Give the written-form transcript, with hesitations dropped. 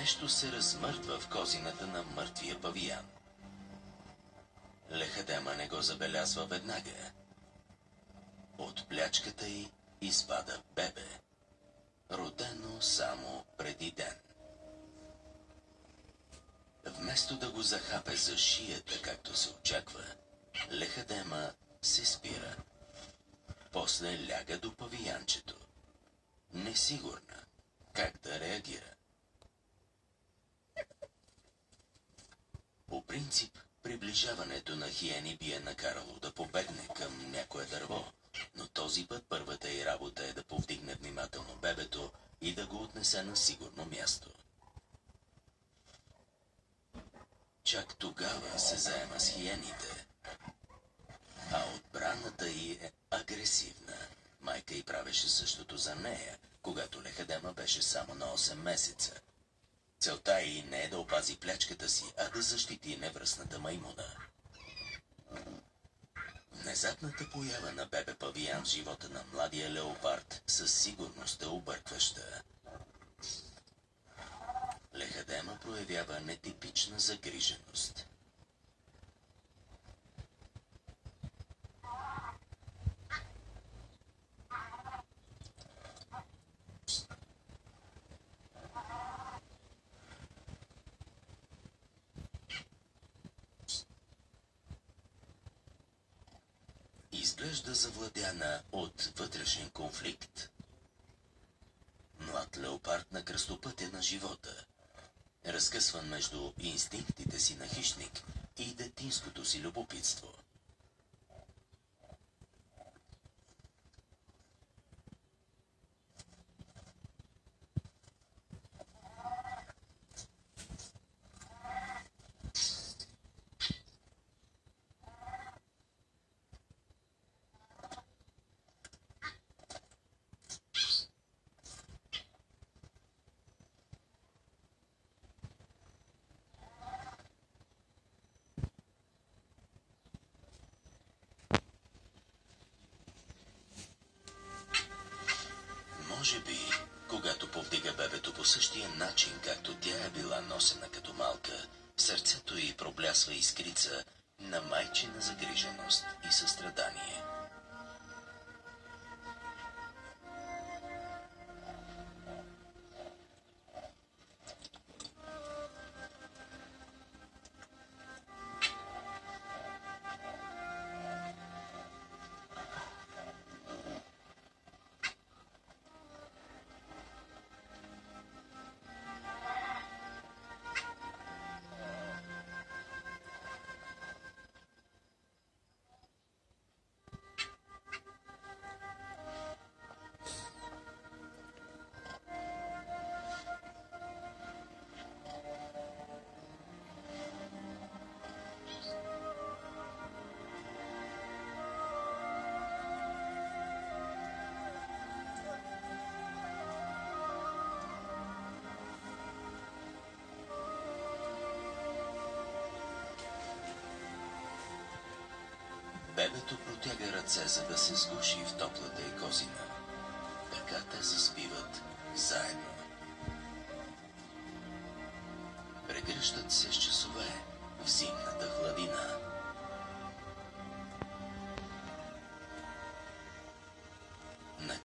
Нещо се размъртва в козината на мъртвия павиян. Лехадема не го забелязва веднага. От плячката й изпада бебе, родено само преди ден. Вместо да го захапе за шията, както се очаква, Лехадема се спира. После ляга до павиянчето, несигурна как да реагира. По принцип, приближаването на хиени би е накарало да побегне към някое дърво, но този път първата й работа е да повдигне внимателно бебето и да го отнесе на сигурно място. Чак тогава се заема с хиените, а отбраната й е агресивна. Майка й правеше същото за нея, когато Лехадема беше само на 8 месеца. Целта й не е да опази плячката си, а да защити невръстната маймуна. Внезапната поява на бебе павиян в живота на младия леопард със сигурност е объркваща. Лехадема проявява нетипична загриженост. Изглежда завладяна от вътрешен конфликт. Млад леопард на кръстопътя на живота, разкъсван между инстинктите си на хищник и детинското си любопитство. Може би, когато повдига бебето по същия начин, както тя е била носена като малка, в сърцето й проблясва искрица на майчина загриженост и състрадание. Бебето протяга ръце, за да се сгуши в топлата й козина. Така те заспиват заедно. Прегръщат се с часове в зимната хладина.